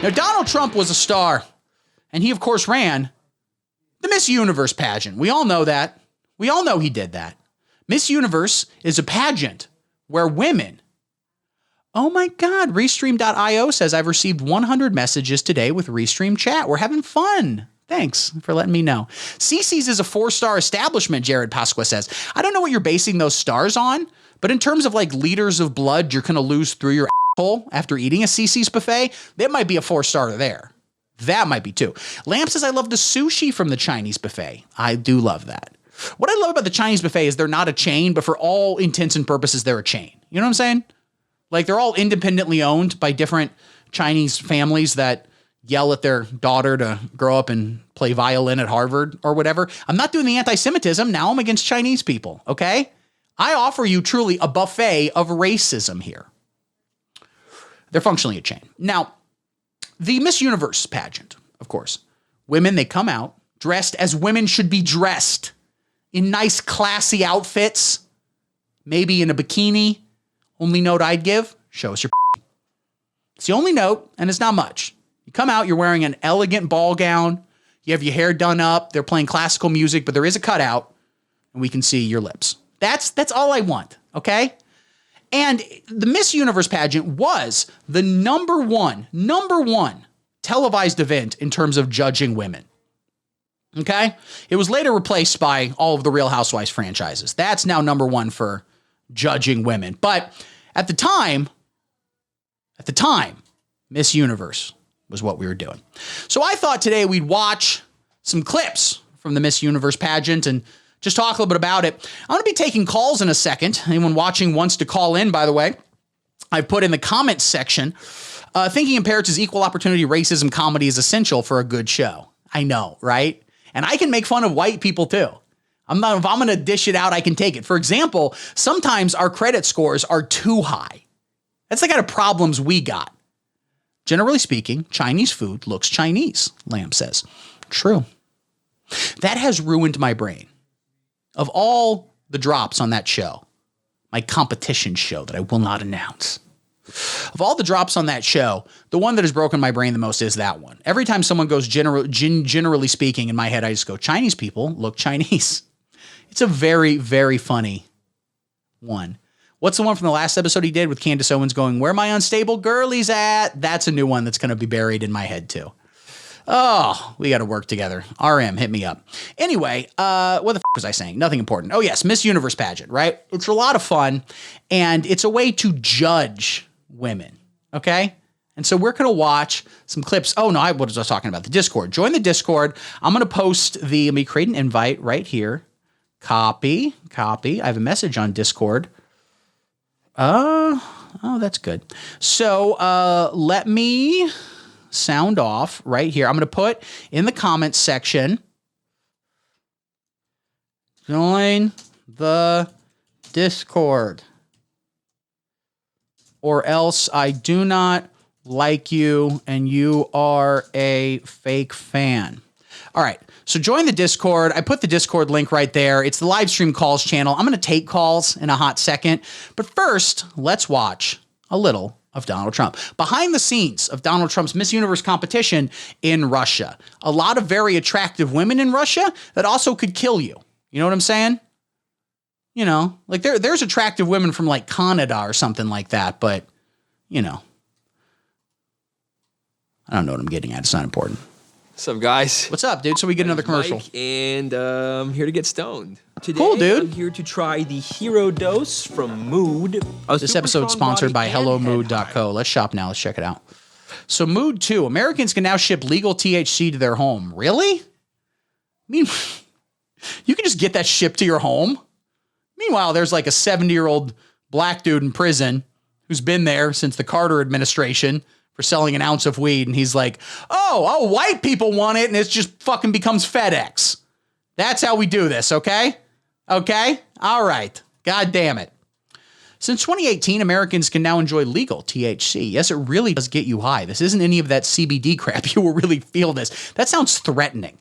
Now, Donald Trump was a star, and he, of course, ran the Miss Universe pageant. We all know that. We all know he did that. Miss Universe is a pageant where women... Oh my God, Restream.io says, I've received 100 messages today with Restream chat. We're having fun. Thanks for letting me know. CC's is a 4-star establishment, Jared Pasqua says. I don't know what you're basing those stars on, but in terms of like liters of blood you're going to lose through your asshole after eating a CC's buffet, that might be a 4-star there. That might be too. Lamp says, I love the sushi from the Chinese buffet. I do love that. What I love about the Chinese buffet is they're not a chain, but for all intents and purposes, they're a chain. You know what I'm saying? Like they're all independently owned by different Chinese families that yell at their daughter to grow up and play violin at Harvard or whatever. I'm not doing the anti-Semitism. Now I'm against Chinese people. Okay. I offer you truly a buffet of racism here. They're functionally a chain. Now, the Miss Universe pageant, of course, women, they come out dressed as women should be dressed in nice, classy outfits, maybe in a bikini. Only note I'd give, show us your. It's the only note, and it's not much. You come out, you're wearing an elegant ball gown. You have your hair done up. They're playing classical music, but there is a cutout, and we can see your lips. That's all I want, okay? And the Miss Universe pageant was the number one televised event in terms of judging women. Okay? It was later replaced by all of the Real Housewives franchises. That's now number one for judging women. But at the time, Miss Universe was what we were doing. So I thought today we'd watch some clips from the Miss Universe pageant and just talk a little bit about it. I'm going to be taking calls in a second. Anyone watching wants to call in, by the way, I put in the comments section, thinking in parrots is equal opportunity racism comedy is essential for a good show. I know, right? And I can make fun of white people too. If I'm going to dish it out, I can take it. For example, sometimes our credit scores are too high. That's the kind of problems we got. Generally speaking, Chinese food looks Chinese, Lamb says. True. That has ruined my brain. Of all the drops on that show, my competition show that I will not announce, of all the drops on that show, the one that has broken my brain the most is that one. Every time someone goes generally speaking, in my head, I just go, Chinese people look Chinese. It's a very, very funny one. What's the one from the last episode he did with Candace Owens going, where my unstable girlies at? That's a new one that's going to be buried in my head too. Oh, we got to work together. RM, hit me up. Anyway, what the was I saying? Nothing important. Oh yes, Miss Universe pageant, right? It's a lot of fun, and it's a way to judge women, okay? And so we're going to watch some clips. Oh no, what was I talking about? The Discord. Join the Discord. I'm going to post let me create an invite right here. Copy. I have a message on Discord. Oh, that's good. So let me sound off right here. I'm going to put in the comments section, join the Discord, or else I do not like you and you are a fake fan. All right. So join the Discord. I put the Discord link right there. It's the live stream calls channel. I'm going to take calls in a hot second. But first, let's watch a little of Donald Trump. Behind the scenes of Donald Trump's Miss Universe competition in Russia. A lot of very attractive women in Russia that also could kill you. You know what I'm saying? You know, like there's attractive women from like Canada or something like that. But, you know, I don't know what I'm getting at. It's not important. What's up, guys? What's up, dude? So we get another commercial. Mike, and I'm here to get stoned. Today, cool, dude. I'm here to try the Hero Dose from Mood. This episode is sponsored by HelloMood.co. Let's shop now. Let's check it out. So Mood 2. Americans can now ship legal THC to their home. Really? I mean, you can just get that shipped to your home. Meanwhile, there's like a 70-year-old black dude in prison who's been there since the Carter administration for selling an ounce of weed. And he's like, oh, white people want it. And it just fucking becomes FedEx. That's how we do this. Okay. Okay. All right. God damn it. Since 2018, Americans can now enjoy legal THC. Yes, it really does get you high. This isn't any of that CBD crap. You will really feel this. That sounds threatening.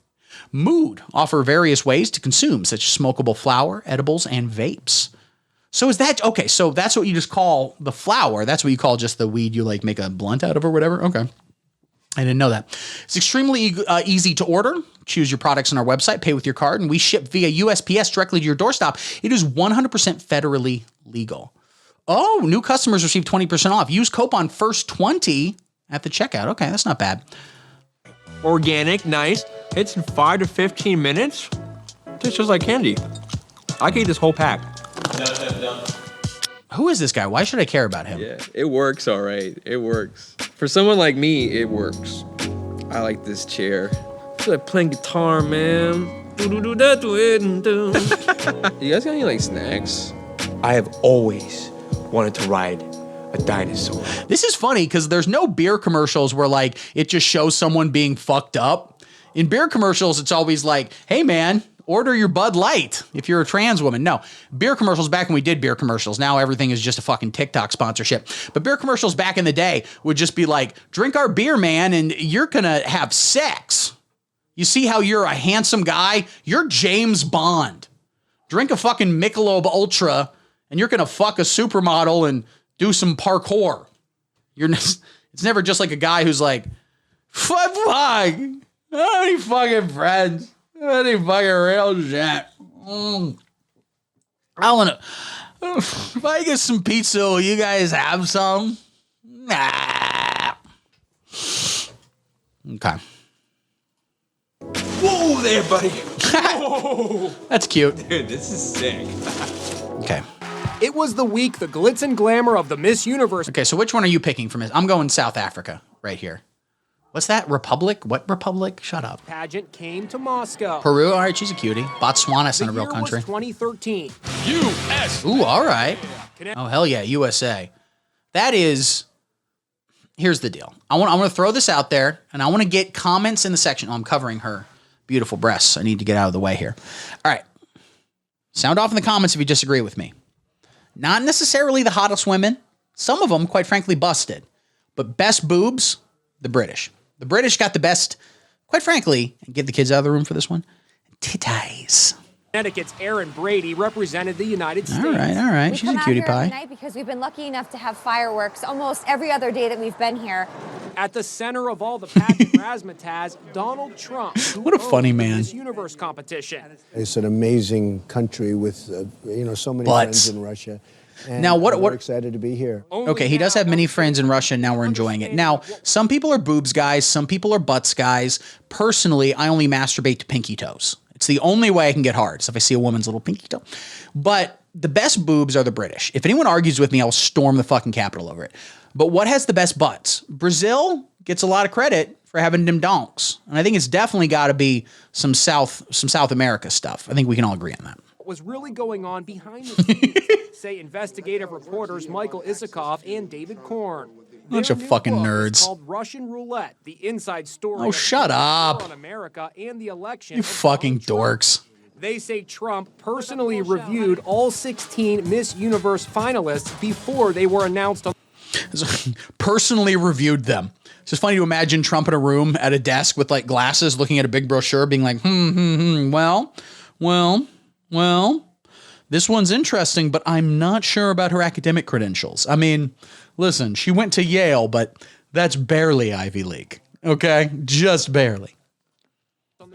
Mood offer various ways to consume, such as smokable flower, edibles, and vapes. So is that, okay, so that's what you just call the flower. That's what you call just the weed you like make a blunt out of or whatever. Okay. I didn't know that. It's extremely easy to order. Choose your products on our website, pay with your card, and we ship via USPS directly to your doorstep. It is 100% federally legal. Oh, new customers receive 20% off. Use coupon FIRST20 at the checkout. Okay, that's not bad. Organic, nice. Hits in 5 to 15 minutes. Tastes just like candy. I can eat this whole pack. Who is this guy? Why should I care about him? Yeah, it works all right. It works. For someone like me, it works. I like this chair. I feel like playing guitar, man. You guys got any like snacks? I have always wanted to ride a dinosaur. This is funny because there's no beer commercials where like it just shows someone being fucked up. In beer commercials, it's always like, hey man, order your Bud Light if you're a trans woman. No, beer commercials back when we did beer commercials. Now everything is just a fucking TikTok sponsorship. But beer commercials back in the day would just be like, drink our beer, man, and you're gonna have sex. You see how you're a handsome guy? You're James Bond. Drink a fucking Michelob Ultra and you're gonna fuck a supermodel and do some parkour. It's never just like a guy who's like, fuck. How many fucking friends? How many fucking real shit? I want to. If I get some pizza, will you guys have some? Nah. Okay. Whoa there, buddy. Whoa. That's cute. Dude, this is sick. Okay. It was the week, the glitz and glamour of the Miss Universe. Okay, so which one are you picking from this? I'm going South Africa right here. What's that? Republic? What republic? Shut up. Pageant came to Moscow. Peru, all right, she's a cutie. Botswana's The not a real year country. was 2013. Ooh, all right. Oh, hell yeah, USA. That is, here's the deal. I'm going to throw this out there, and I want to get comments in the section. Oh, I'm covering her beautiful breasts. I need to get out of the way here. All right. Sound off in the comments if you disagree with me. Not necessarily the hottest women. Some of them, quite frankly, busted. But best boobs, the British. The British got the best, quite frankly, and get the kids out of the room for this one, titties. Connecticut's Erin Brady represented the United States. All right. We She's come a out cutie here pie. every night because we've been lucky enough to have fireworks almost every other day that we've been here. At the center of all the pageant razzmatazz, Donald Trump. Who What a funny owns the man. Miss Universe competition. It's an amazing country with, so many Butts. friends in Russia. And Now, what- we're excited to be here. Okay, he does have many friends in Russia, and now we're enjoying it. Now, some people are boobs guys, some people are butts guys. Personally, I only masturbate to pinky toes. It's the only way I can get hard, so if I see a woman's little pinky toe. But the best boobs are the British. If anyone argues with me, I'll storm the fucking Capitol over it. But what has the best butts? Brazil gets a lot of credit for having them donks. And I think it's definitely got to be some South America stuff. I think we can all agree on that. What was really going on behind the scenes, say investigative reporters Michael Isikoff and David Korn. Bunch Their of new fucking book is nerds. called Russian Roulette, the inside story. Oh, of shut the war up. On America and the election. You of fucking Donald Trump. dorks. They say Trump personally reviewed all 16 Miss Universe finalists before they were announced on Personally reviewed them. It's just funny to imagine Trump in a room at a desk with like glasses looking at a big brochure being like, well, this one's interesting, but I'm not sure about her academic credentials. I mean, listen, she went to Yale, but that's barely Ivy League. Okay? Just barely.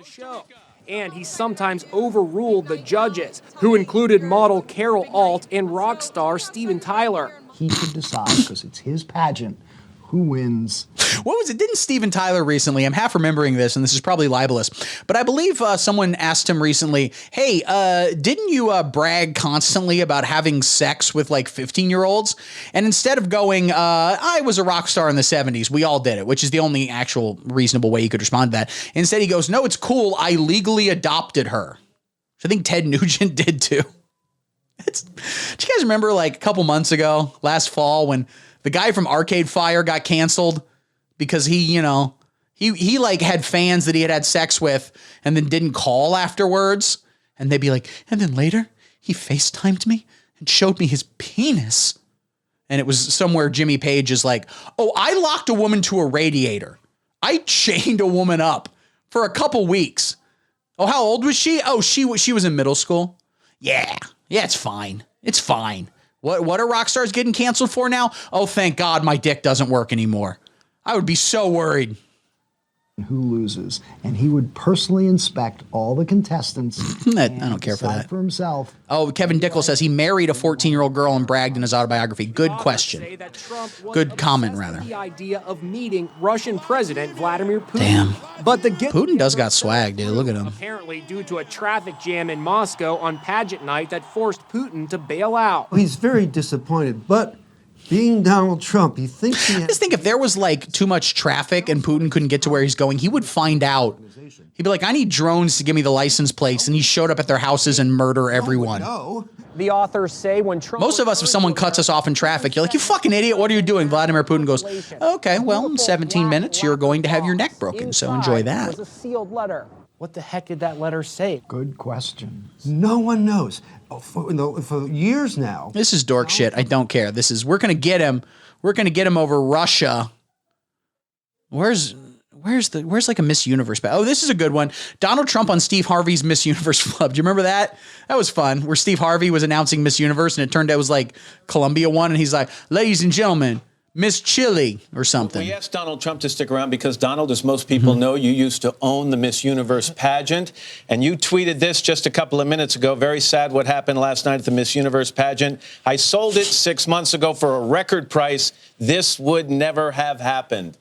the show. And he sometimes overruled the judges, who included model Carol Alt and rock star Steven Tyler. He should decide, because it's his pageant, who wins. What was it? Didn't Steven Tyler recently, I'm half remembering this, and this is probably libelous, but I believe someone asked him recently, hey, didn't you brag constantly about having sex with like 15-year-olds? And instead of going, I was a rock star in the 70s, we all did it, which is the only actual reasonable way you could respond to that. Instead, he goes, no, it's cool. I legally adopted her. Which I think Ted Nugent did too. Do you guys remember like a couple months ago, last fall, when the guy from Arcade Fire got canceled because he like had fans that he had sex with and then didn't call afterwards. And they'd be like, and then later he FaceTimed me and showed me his penis. And it was somewhere Jimmy Page is like, oh, I locked a woman to a radiator. I chained a woman up for a couple weeks. Oh, how old was she? Oh, she was in middle school. Yeah, it's fine. It's fine. What are rock stars getting canceled for now? Oh, thank God my dick doesn't work anymore. I would be so worried. who loses, and he would personally inspect all the contestants. I don't care for decide that. for himself. Oh, Kevin Dickel says he married a 14-year-old girl and bragged in his autobiography. Good Authors question. say that Trump was Good comment, obsessed rather. with the idea of meeting Russian President Vladimir Putin. Damn. But the Putin does got swag, dude. Look at him. Apparently due to a traffic jam in Moscow on pageant night that forced Putin to bail out. He's very disappointed, but being Donald Trump, he thinks he I just think if there was like too much traffic and Putin couldn't get to where he's going, he would find out. He'd be like, I need drones to give me the license plates. And he showed up at their houses and murder everyone. No. The authors say when Trump... Most of us, if someone cuts us off in traffic, you're like, you fucking idiot. What are you doing? Vladimir Putin goes, okay, well, in 17 minutes, you're going to have your neck broken. So enjoy that. Was a sealed letter. What the heck did that letter say? Good question. No one knows. For years now. This is dork shit. I don't care. This is, we're going to get him. We're going to get him over Russia. Where's like a Miss Universe? Oh, this is a good one. Donald Trump on Steve Harvey's Miss Universe flub. Do you remember that? That was fun. Where Steve Harvey was announcing Miss Universe and it turned out it was like Columbia won. And he's like, ladies and gentlemen, Miss Chili or something. We asked Donald Trump to stick around because, Donald, as most people know, you used to own the Miss Universe pageant. And you tweeted this just a couple of minutes ago. Very sad what happened last night at the Miss Universe pageant. I sold it 6 months ago for a record price. This would never have happened.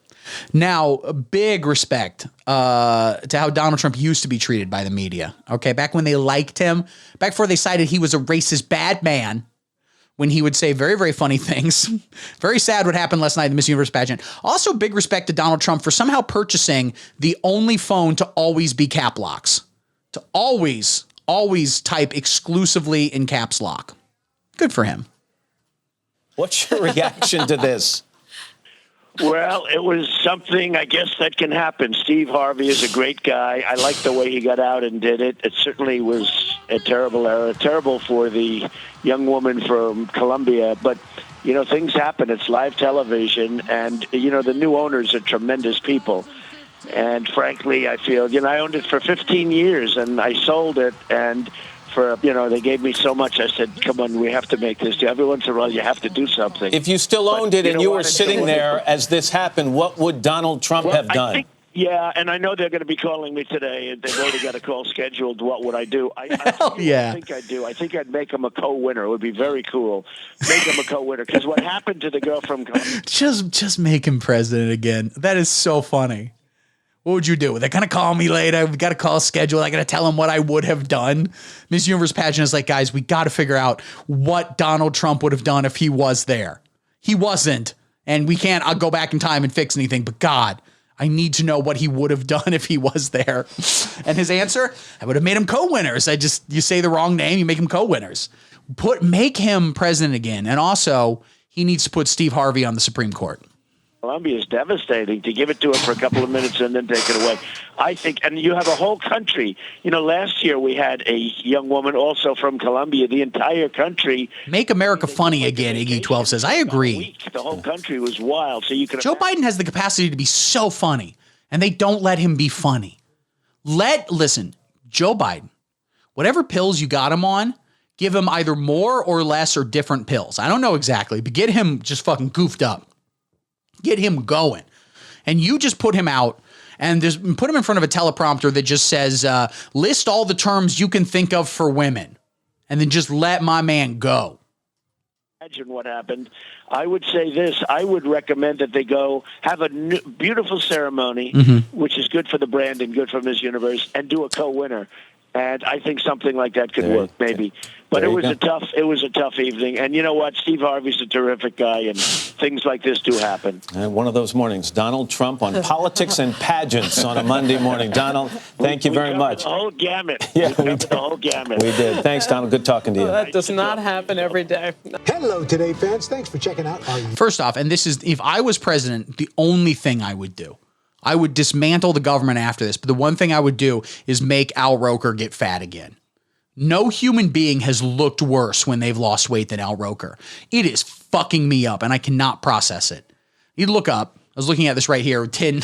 Now, big respect to how Donald Trump used to be treated by the media. Okay, back when they liked him, back before they cited he was a racist bad man, when he would say very, very funny things. Very sad what happened last night in the Miss Universe pageant. Also, big respect to Donald Trump for somehow purchasing the only phone to always be cap locks. To always type exclusively in caps lock. Good for him. What's your reaction to this? Well, it was something, I guess, that can happen. Steve Harvey is a great guy. I like the way he got out and did it. It certainly was a terrible error, terrible for the young woman from Colombia. But, you know, things happen. It's live television. And, you know, the new owners are tremendous people. And frankly, I feel, you know, I owned it for 15 years and I sold it. And for, you know, they gave me so much. I said, come on, we have to make this. Every once in a while, you have to do something. If you still owned it and you were sitting there as this happened, what would Donald Trump have done? Yeah, and I know they're going to be calling me today, and they've already got a call scheduled. What would I do? I think I'd do. I think I'd make him a co-winner. It would be very cool. Make him a co-winner. Because what happened to the girl from Colombia? Just make him president again. That is so funny. What would you do? They're going to call me later. We got a call scheduled. I got to tell them what I would have done. Miss Universe pageant is like, guys, we got to figure out what Donald Trump would have done if he was there. He wasn't. And we can't I'll go back in time and fix anything. But God, I need to know what he would have done if he was there. And his answer, I would have made him co-winners. You say the wrong name, you make him co-winners. Make him president again. And also, he needs to put Steve Harvey on the Supreme Court. Colombia is devastating. To give it to him for a couple of minutes and then take it away. I think, and you have a whole country. You know, last year we had a young woman also from Colombia. The entire country. Make America funny again, Iggy 12 says. I agree. The whole country was wild. So you can. Joe Biden has the capacity to be so funny, and they don't let him be funny. Listen, Joe Biden, whatever pills you got him on, give him either more or less or different pills. I don't know exactly, but get him just fucking goofed up. Get him going. And you just put him out and just put him in front of a teleprompter that just says, list all the terms you can think of for women. And then just let my man go. Imagine what happened. I would say this. I would recommend that they go have a beautiful ceremony, which is good for the brand and good for Miss Universe, and do a co-winner. And I think something like that could work, maybe. But it was a tough evening. And you know what? Steve Harvey's a terrific guy, and things like this do happen. And one of those mornings, Donald Trump on politics and pageants on a Monday morning. Donald, thank you very much. The whole gamut. Yeah, we covered the whole gamut. We did. Thanks, Donald. Good talking to you. That does not happen every day. Hello, Today fans. Thanks for checking out our... First off, and this is, if I was president, the only thing I would do, I would dismantle the government after this. But the one thing I would do is make Al Roker get fat again. No human being has looked worse when they've lost weight than Al Roker. It is fucking me up, and I cannot process it. You look up. I was looking at this right here. 10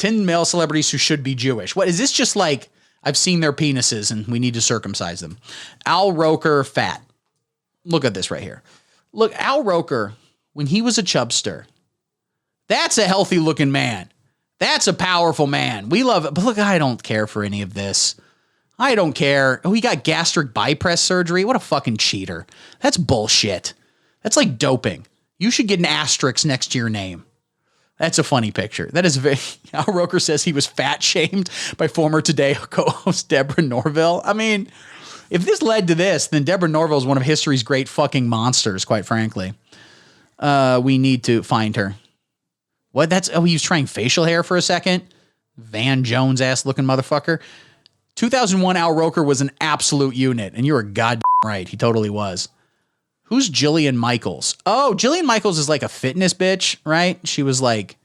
male celebrities who should be Jewish. What is this? Just like I've seen their penises and we need to circumcise them. Al Roker fat. Look at this right here. Look, Al Roker, when he was a chubster, that's a healthy looking man. That's a powerful man. We love it. But look, I don't care for any of this. I don't care. Oh, he got gastric bypass surgery. What a fucking cheater. That's bullshit. That's like doping. You should get an asterisk next to your name. That's a funny picture. That is very. Al Roker says he was fat shamed by former Today co-host Deborah Norville. I mean, if this led to this, then Deborah Norville is one of history's great fucking monsters, quite frankly. We need to find her. What? He was trying facial hair for a second. Van Jones ass looking motherfucker. 2001 Al Roker was an absolute unit, and you were goddamn right. He totally was. Who's Jillian Michaels? Oh, Jillian Michaels is like a fitness bitch, right? She was like,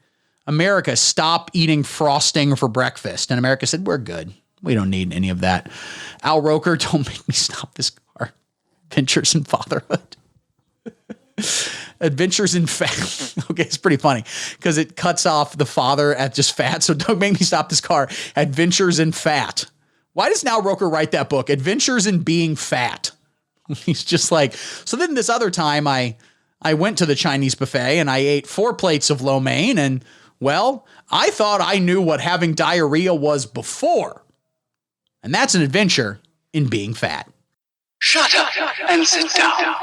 America, stop eating frosting for breakfast. And America said, we're good. We don't need any of that. Al Roker, don't make me stop this car. Adventures in Fatherhood. Adventures in Fat. Okay, it's pretty funny because it cuts off the father at just fat. So don't make me stop this car. Adventures in Fat. Why does Al Roker write that book? Adventures in Being Fat. He's just like, so then this other time I went to the Chinese buffet and I ate 4 plates of lo mein and, well, I thought I knew what having diarrhea was before. And that's an adventure in being fat. Shut up and sit down.